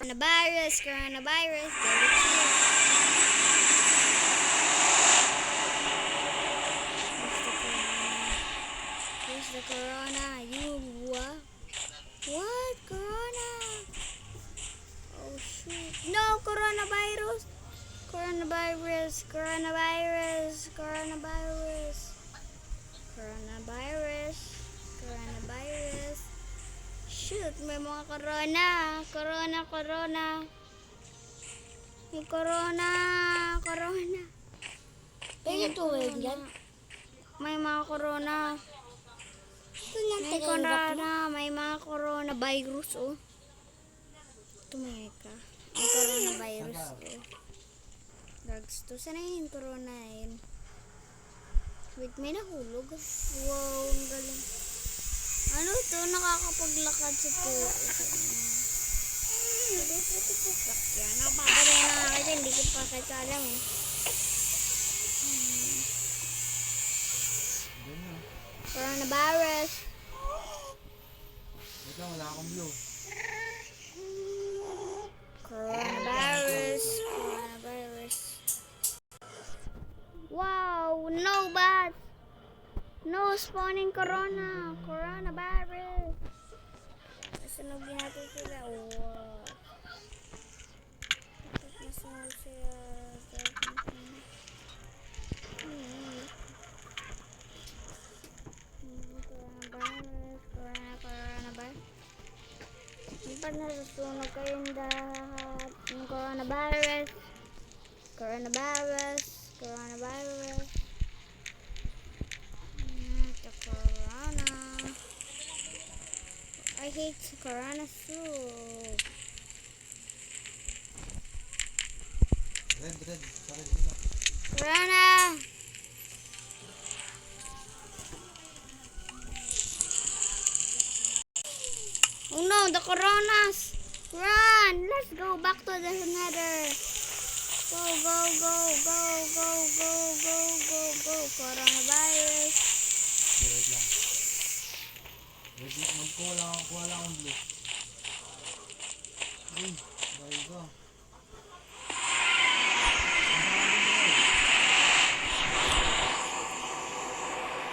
Coronavirus, coronavirus. Here's the corona. You what? What? Corona? Oh shoot. No, coronavirus. Coronavirus, coronavirus, coronavirus. Coronavirus, coronavirus. Shoot, may mga corona. Corona. May corona. Kaya tuwid yan. May mga corona. May mga corona virus, oh. Tumingin ka. May coronavirus, oh. Drugs to. Sana yun, corona yun. Wait, may nahulog. Wow, ang galing. Ano to? Nakakapaglakad sa po. Yan, nakapapatay na nga kasi hindi ko pa kahit alam eh. Coronavirus. Ito, wala akong blue. Coronavirus. Wow, no bats. No spawning corona. Coronavirus. Sunugin natin sila. Wow. Nasunog sila. Coronavirus. Pag nasusunog kayong lahat ng coronavirus. Coronavirus. The corona. I hate corona soup. Red. Sorry, dito. Corona. Oh no, the coronas. Run. Let's go back to the nether. Go. Coronavirus. Wait lang. Wait lang, kuha lang akong blue.